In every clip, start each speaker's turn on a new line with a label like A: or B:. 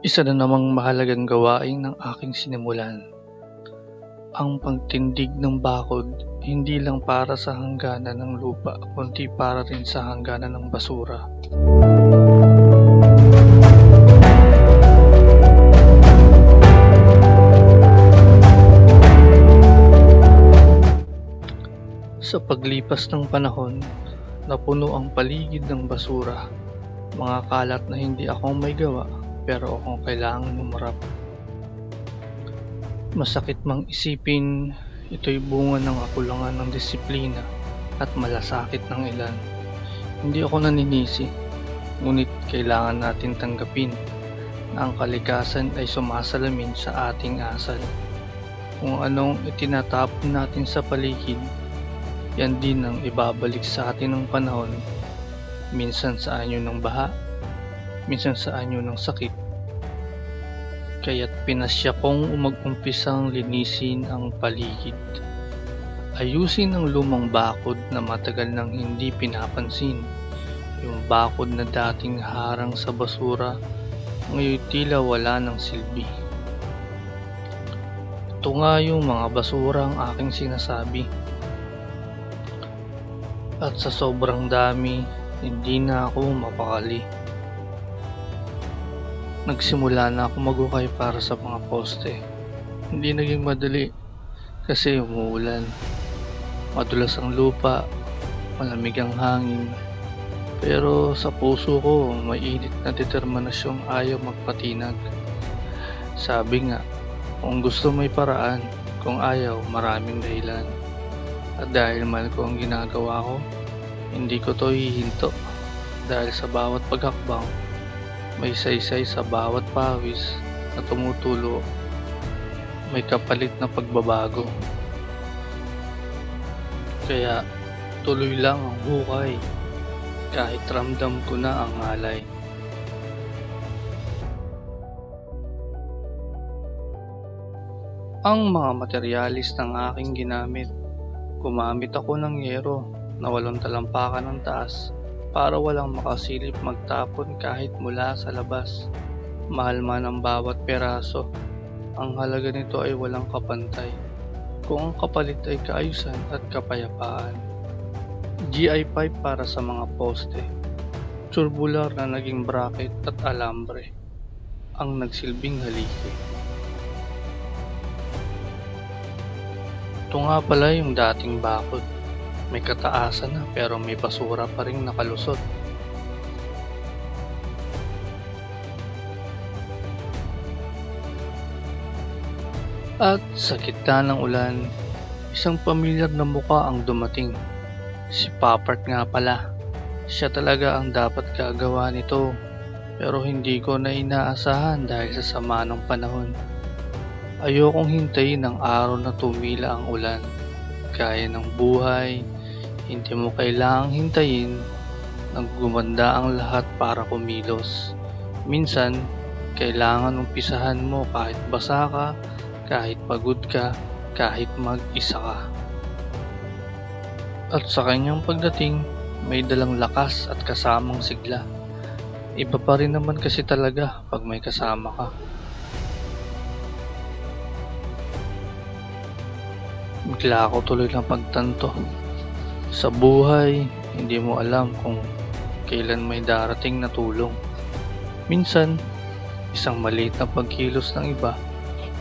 A: Isa na namang mahalagang gawain ng aking sinimulan, ang pagtindig ng bakod, hindi lang para sa hangganan ng lupa kundi para rin sa hangganan ng basura. Sa paglipas ng panahon, napuno ang paligid ng basura, mga kalat na hindi ako may gawa pero akong kailangang humarap. Masakit mang isipin, ito'y bunga ng kakulangan ng disiplina at malasakit ng ilan. Hindi ako naninisi, ngunit kailangan natin tanggapin na ang kalikasan ay sumasalamin sa ating asal. Kung anong itinatapon natin sa paligid, yan din ang ibabalik sa atin ng panahon, minsan sa anyo ng baha, minsan sa anyo ng sakit. Kaya't pinasya kong umag-umpisang linisin ang paligid. Ayusin ang lumang bakod na matagal nang hindi pinapansin. Yung bakod na dating harang sa basura, ngayon tila wala ng silbi. Ito nga yung mga basura ang aking sinasabi. At sa sobrang dami, hindi na ako mapakali. Nagsimula na ako magukay para sa mga poste. Hindi naging madali kasi umuulan. Madulas ang lupa, malamig ang hangin. Pero sa puso ko, may init na determinasyong ayaw magpatinag. Sabi nga, kung gusto may paraan, kung ayaw maraming dahilan. At dahil mahal ko ang ginagawa ko, hindi ko to hihinto. Dahil sa bawat paghakbang, may saysay sa bawat pawis na tumutulo, may kapalit na pagbabago. Kaya tuloy lang ang hukay, kahit ramdam ko na ang alay. Ang mga materialis ng aking ginamit, gumamit ako ng yero na walang talampakan ng taas para walang makasilip magtapon kahit mula sa labas. Mahal man ang bawat peraso, ang halaga nito ay walang kapantay kung ang kapalit ay kaayusan at kapayapaan. GI pipe para sa mga poste, tubular na naging bracket at alambre ang nagsilbing haligi. Ito nga pala yung dating bakod. May kataasan na pero may basura pa rin nakalusot. At sa gitna ng ulan, isang pamilyar na muka ang dumating. Si Papart nga pala. Siya talaga ang dapat gagawa nito. Pero hindi ko na inaasahan dahil sa sama ng panahon. Ayokong hintayin ang araw na tumila ang ulan. Gaya ng buhay, hindi mo kailangang hintayin na gumanda ang lahat para kumilos. Minsan, kailangan umpisahan mo kahit basa ka, kahit pagod ka, kahit mag-isa ka. At sa kanyang pagdating, may dalang lakas at kasamang sigla. Iba pa rin naman kasi talaga pag may kasama ka. Bigla ako tuloy ng pagtanto. Sa buhay, hindi mo alam kung kailan may darating na tulong. Minsan, isang maliit na pagkilos ng iba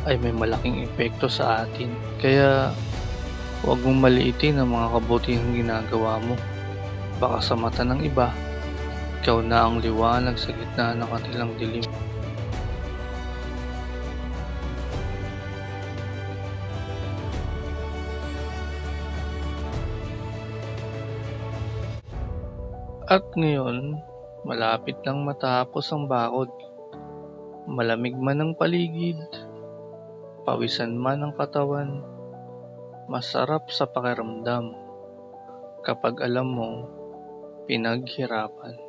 A: ay may malaking epekto sa atin. Kaya, huwag mong maliitin ang mga kabutihang ginagawa mo. Baka sa mata ng iba, ikaw na ang liwanag sa gitna ng kanilang dilim. At ngayon, malapit lang matapos ang bakod. Malamig man ang paligid, pawisan man ang katawan, masarap sa pakiramdam kapag alam mong pinaghirapan.